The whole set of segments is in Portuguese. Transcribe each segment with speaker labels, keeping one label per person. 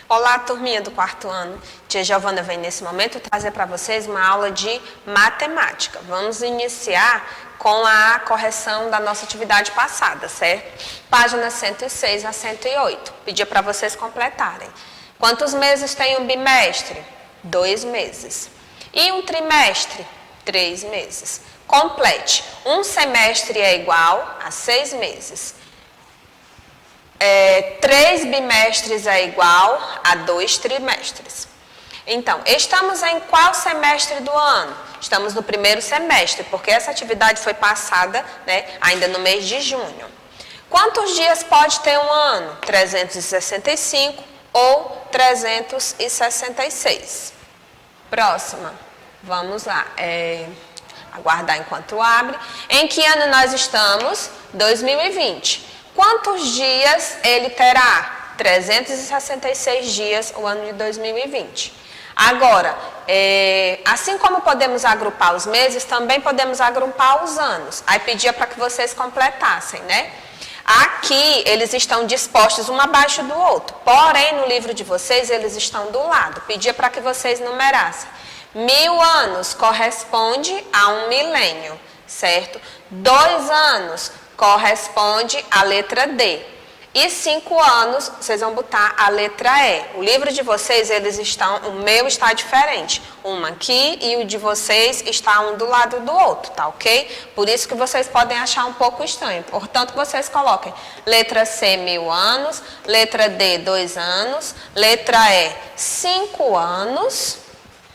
Speaker 1: Olá, turminha do quarto ano. Tia Giovana vem nesse momento trazer para vocês uma aula de matemática. Vamos iniciar com a correção da nossa atividade passada, certo? Páginas 106 a 108. Pedir para vocês completarem. Quantos meses tem um bimestre? 2 meses. E um trimestre? 3 meses. Complete. Um semestre é igual a 6 meses. 3 bimestres é igual a 2 trimestres. Então, estamos em qual semestre do ano? Estamos no primeiro semestre, porque essa atividade foi passada, ainda no mês de junho. Quantos dias pode ter um ano? 365 ou 366. Próxima. Vamos lá. Aguardar enquanto abre. Em que ano nós estamos? 2020. Quantos dias ele terá? 366 dias, o ano de 2020. Agora, assim como podemos agrupar os meses, também podemos agrupar os anos. Aí pedia para que vocês completassem, né? Aqui, eles estão dispostos um abaixo do outro. Porém, no livro de vocês, eles estão do lado. Pedia para que vocês numerassem. 1000 anos corresponde a um milênio, certo? 2 anos corresponde à letra D. E 5 anos, vocês vão botar a letra E. O livro de vocês, o meu está diferente. Uma aqui e o de vocês está um do lado do outro, tá ok? Por isso que vocês podem achar um pouco estranho. Portanto, vocês coloquem letra C, 1000 anos, letra D, 2 anos, letra E, 5 anos,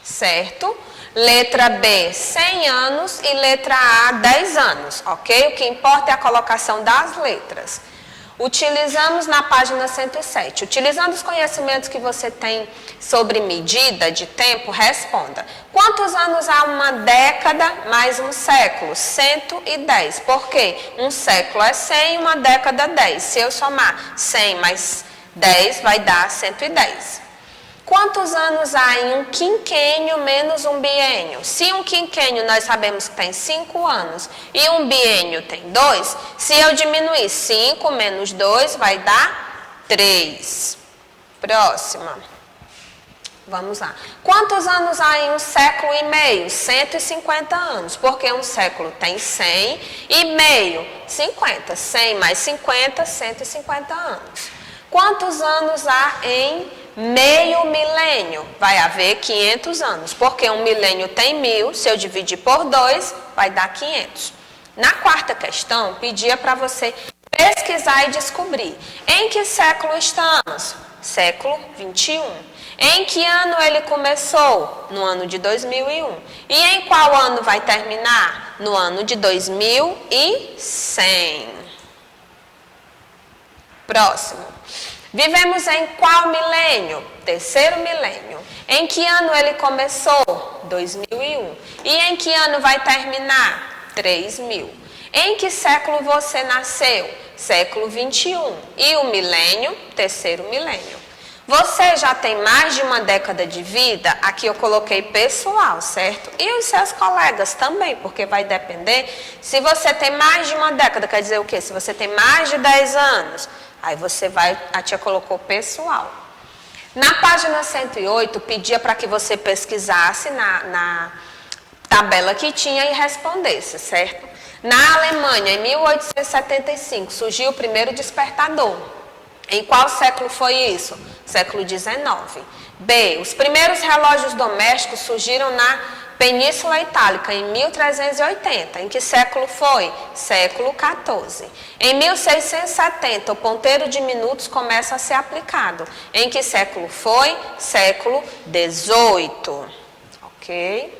Speaker 1: certo? Letra B, 100 anos e letra A, 10 anos, ok? O que importa é a colocação das letras. Utilizamos na página 107. Utilizando os conhecimentos que você tem sobre medida de tempo, responda. Quantos anos há uma década mais um século? 110. Por quê? Um século é 100 e uma década 10. Se eu somar 100 mais 10, vai dar 110. Quantos anos há em um quinquênio menos um biênio? Se um quinquênio nós sabemos que tem 5 anos e um biênio tem 2, se eu diminuir 5 menos 2 vai dar 3. Próxima. Vamos lá. Quantos anos há em um século e meio? 150 anos, porque um século tem 100 e meio, 50. 100 mais 50, 150 anos. Quantos anos há em meio milênio? Vai haver 500 anos, porque um milênio tem 1000, se eu dividir por 2, vai dar 500. Na quarta questão, pedia para você pesquisar e descobrir. Em que século estamos? Século 21. Em que ano ele começou? No ano de 2001. E em qual ano vai terminar? No ano de 2100. Próximo. Vivemos em qual milênio? Terceiro milênio. Em que ano ele começou? 2001. E em que ano vai terminar? 3000. Em que século você nasceu? Século 21. E o milênio? Terceiro milênio. Você já tem mais de uma década de vida? Aqui eu coloquei pessoal, certo? E os seus colegas também, porque vai depender. Se você tem mais de uma década, quer dizer o quê? Se você tem mais de 10 anos... Aí a tia colocou pessoal. Na página 108, pedia para que você pesquisasse na tabela que tinha e respondesse, certo? Na Alemanha, em 1875, surgiu o primeiro despertador. Em qual século foi isso? Século XIX. B. Os primeiros relógios domésticos surgiram na Península Itálica, em 1380. Em que século foi? Século XIV. Em 1670, o ponteiro de minutos começa a ser aplicado. Em que século foi? Século XVIII. Ok?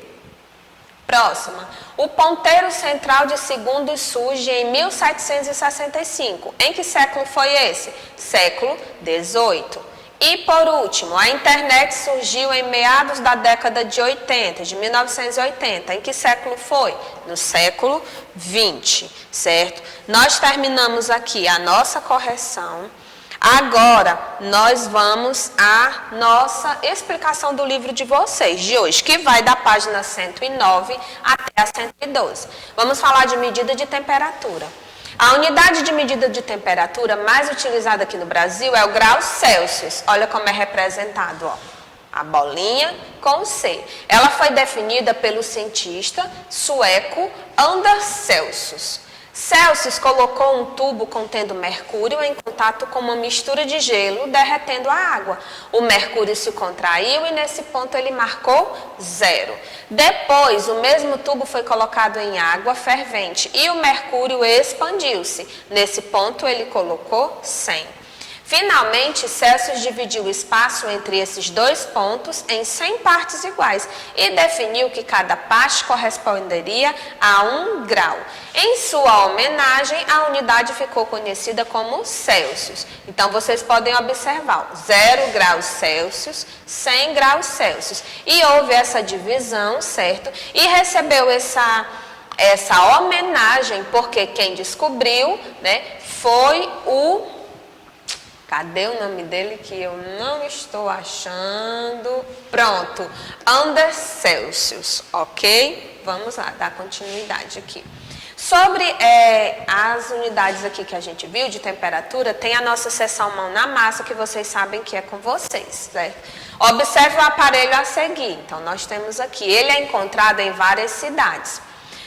Speaker 1: Próxima. O ponteiro central de segundos surge em 1765. Em que século foi esse? Século XVIII. E por último, a internet surgiu em meados da década de 80, de 1980. Em que século foi? No século 20, certo? Nós terminamos aqui a nossa correção. Agora, nós vamos à nossa explicação do livro de vocês de hoje, que vai da página 109 até a 112. Vamos falar de medida de temperatura. A unidade de medida de temperatura mais utilizada aqui no Brasil é o grau Celsius. Olha como é representado, ó. A bolinha com o C. Ela foi definida pelo cientista sueco Anders Celsius. Celsius colocou um tubo contendo mercúrio em contato com uma mistura de gelo, derretendo a água. O mercúrio se contraiu e nesse ponto ele marcou 0. Depois, o mesmo tubo foi colocado em água fervente e o mercúrio expandiu-se. Nesse ponto ele colocou 100. Finalmente, Celsius dividiu o espaço entre esses dois pontos em 100 partes iguais e definiu que cada parte corresponderia a 1 grau. Em sua homenagem, a unidade ficou conhecida como Celsius. Então, vocês podem observar, 0 graus Celsius, 100 graus Celsius. E houve essa divisão, certo? E recebeu essa homenagem porque quem descobriu, né, foi o... Cadê o nome dele que eu não estou achando? Pronto, Anders Celsius, ok? Vamos lá, dar continuidade aqui. Sobre as unidades aqui que a gente viu de temperatura, tem a nossa seção mão na massa, que vocês sabem que é com vocês, certo? Observe o aparelho a seguir. Então, nós temos aqui, ele é encontrado em várias cidades.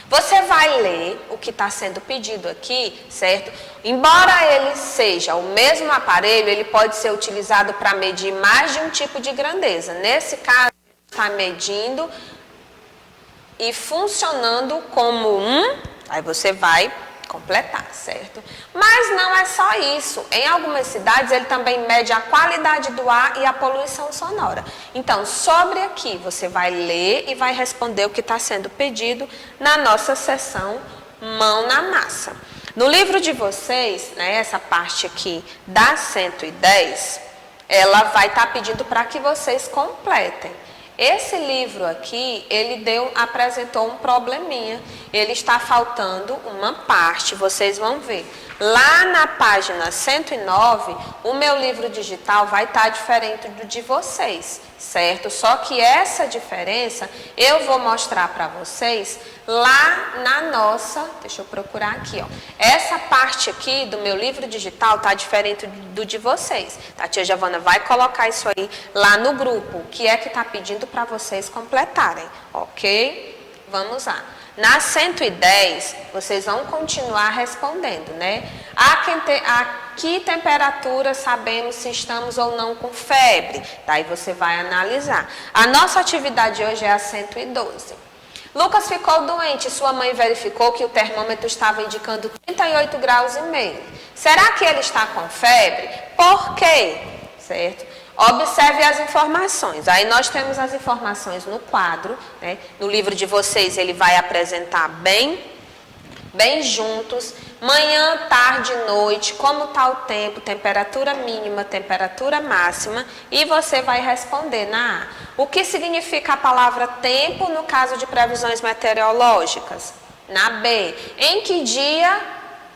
Speaker 1: Você vai ler o que está sendo pedido aqui, certo? Embora ele seja o mesmo aparelho, ele pode ser utilizado para medir mais de um tipo de grandeza. Nesse caso, ele está medindo e funcionando como aí você vai completar, certo? Mas não é só isso. Em algumas cidades ele também mede a qualidade do ar e a poluição sonora. Então, sobre aqui, você vai ler e vai responder o que está sendo pedido na nossa seção mão na massa. No livro de vocês, né, essa parte aqui da 110, ela vai estar pedindo para que vocês completem. Esse livro aqui, ele apresentou um probleminha. Ele está faltando uma parte, vocês vão ver. Lá na página 109, o meu livro digital vai estar diferente do de vocês, certo? Só que essa diferença eu vou mostrar para vocês lá na nossa, deixa eu procurar aqui, ó. Essa parte aqui do meu livro digital tá diferente do de vocês. A tia Giovana vai colocar isso aí lá no grupo, que é que tá pedindo para vocês completarem, ok? Vamos lá. Na 110, vocês vão continuar respondendo, né? A que temperatura sabemos se estamos ou não com febre? Daí você vai analisar. A nossa atividade hoje é a 112. Lucas ficou doente, sua mãe verificou que o termômetro estava indicando 38 graus e meio. Será que ele está com febre? Por quê? Certo? Observe as informações. Aí nós temos as informações no quadro, né? No livro de vocês ele vai apresentar bem juntos. Manhã, tarde, noite, como está o tempo, temperatura mínima, temperatura máxima. E você vai responder na A. O que significa a palavra tempo no caso de previsões meteorológicas? Na B. Em que dia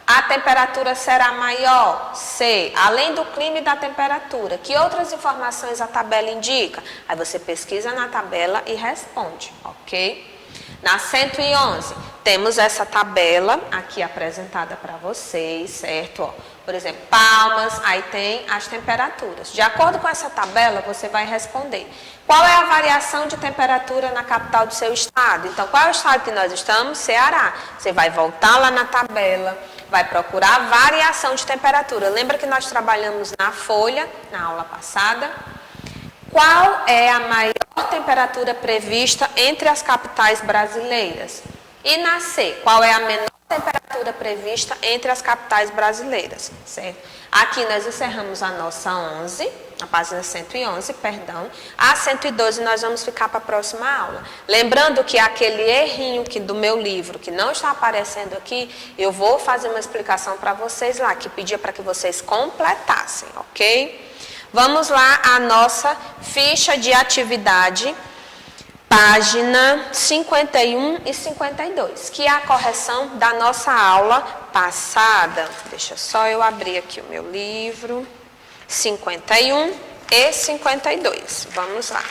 Speaker 1: a temperatura será maior? C. Além do clima e da temperatura, que outras informações a tabela indica? Aí você pesquisa na tabela e responde, ok? Na 111, temos essa tabela aqui apresentada para vocês, certo? Ó, por exemplo, Palmas, aí tem as temperaturas. De acordo com essa tabela, você vai responder. Qual é a variação de temperatura na capital do seu estado? Então, qual é o estado que nós estamos? Ceará. Você vai voltar lá na tabela, vai procurar a variação de temperatura. Lembra que nós trabalhamos na folha, na aula passada? Qual é a maior temperatura prevista entre as capitais brasileiras? E na C, qual é a menor temperatura prevista entre as capitais brasileiras? Certo? Aqui nós encerramos a nossa 11, a página 111, perdão. A 112 nós vamos ficar para a próxima aula. Lembrando que aquele errinho do meu livro, que não está aparecendo aqui, eu vou fazer uma explicação para vocês lá, que pedia para que vocês completassem, ok? Vamos lá, a nossa ficha de atividade, página 51 e 52, que é a correção da nossa aula passada. Deixa só eu abrir aqui o meu livro. 51 e 52. Vamos lá.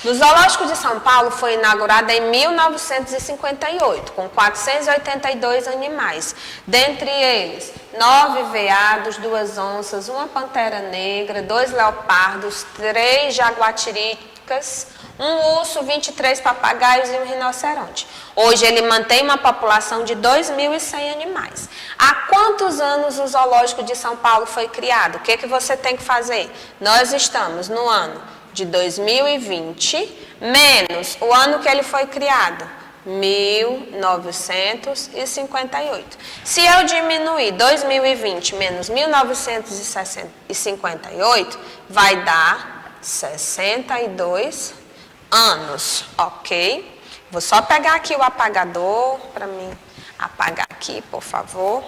Speaker 1: No Zoológico de São Paulo foi inaugurado em 1958, com 482 animais. Dentre eles, 9 veados, 2 onças, 1 pantera negra, 2 leopardos, 3 jaguatiricas, 1 urso, 23 papagaios e 1 rinoceronte. Hoje ele mantém uma população de 2.100 animais. Há quantos anos o Zoológico de São Paulo foi criado? O que você tem que fazer? Nós estamos no ano de 2020, menos o ano que ele foi criado, 1958. Se eu diminuir 2020 menos 1958, vai dar 62 anos, ok? Vou só pegar aqui o apagador para mim apagar aqui, por favor.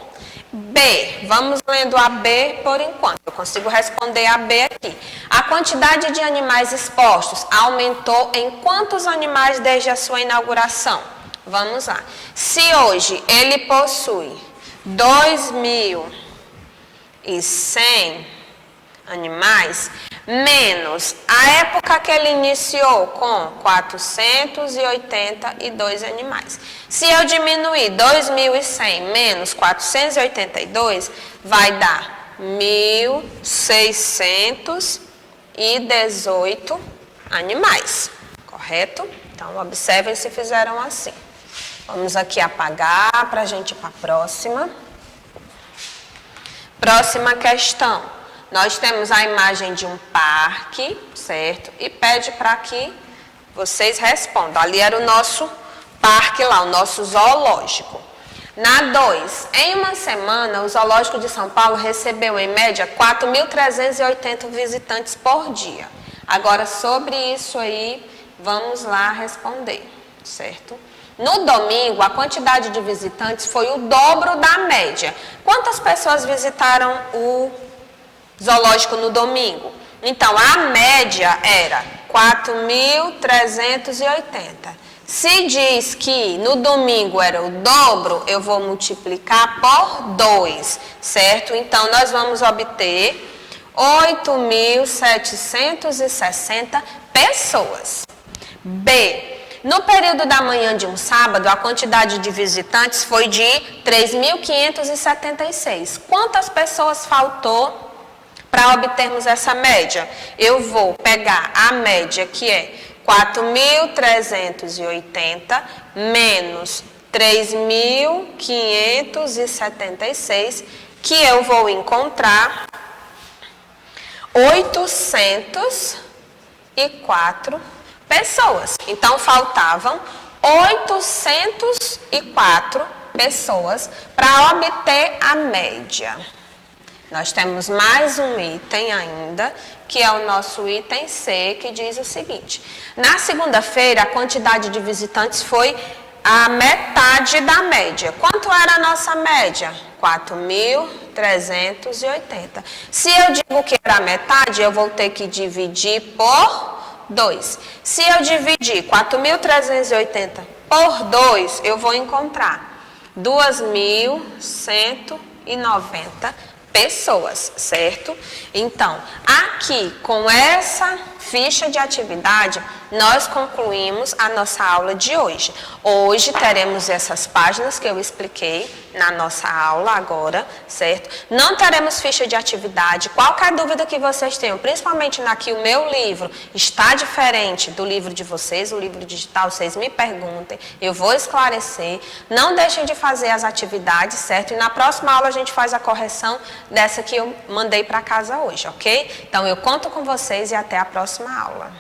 Speaker 1: B, vamos lendo a B por enquanto. Eu consigo responder a B aqui. A quantidade de animais expostos aumentou em quantos animais desde a sua inauguração? Vamos lá. Se hoje ele possui 2.100 animais, menos a época que ele iniciou com 482 animais. Se eu diminuir 2.100 menos 482, vai dar 1.618 animais, correto? Então, observem se fizeram assim. Vamos aqui apagar para a gente ir para a próxima. Próxima questão. Nós temos a imagem de um parque, certo? E pede para que vocês respondam. Ali era o nosso parque lá, o nosso zoológico. Na 2, em uma semana, o Zoológico de São Paulo recebeu, em média, 4.380 visitantes por dia. Agora, sobre isso aí, vamos lá responder, certo? No domingo, a quantidade de visitantes foi o dobro da média. Quantas pessoas visitaram o zoológico no domingo? Então, a média era 4.380. Se diz que no domingo era o dobro, eu vou multiplicar por 2, certo? Então, nós vamos obter 8.760 pessoas. B. No período da manhã de um sábado, a quantidade de visitantes foi de 3.576. Quantas pessoas faltou para obtermos essa média? Eu vou pegar a média, que é 4.380 menos 3.576, que eu vou encontrar 804 pessoas. Então, faltavam 804 pessoas para obter a média. Nós temos mais um item ainda, que é o nosso item C, que diz o seguinte: na segunda-feira, a quantidade de visitantes foi a metade da média. Quanto era a nossa média? 4.380. Se eu digo que era a metade, eu vou ter que dividir por 2. Se eu dividir 4.380 por 2, eu vou encontrar 2.190 pessoas, certo? Então, aqui com essa ficha de atividade, nós concluímos a nossa aula de hoje. Hoje teremos essas páginas que eu expliquei na nossa aula agora, certo? Não teremos ficha de atividade. Qualquer dúvida que vocês tenham, principalmente aqui o meu livro está diferente do livro de vocês, o livro digital, vocês me perguntem, eu vou esclarecer. Não deixem de fazer as atividades, certo? E na próxima aula a gente faz a correção dessa que eu mandei para casa hoje, ok? Então eu conto com vocês e até a próxima aula.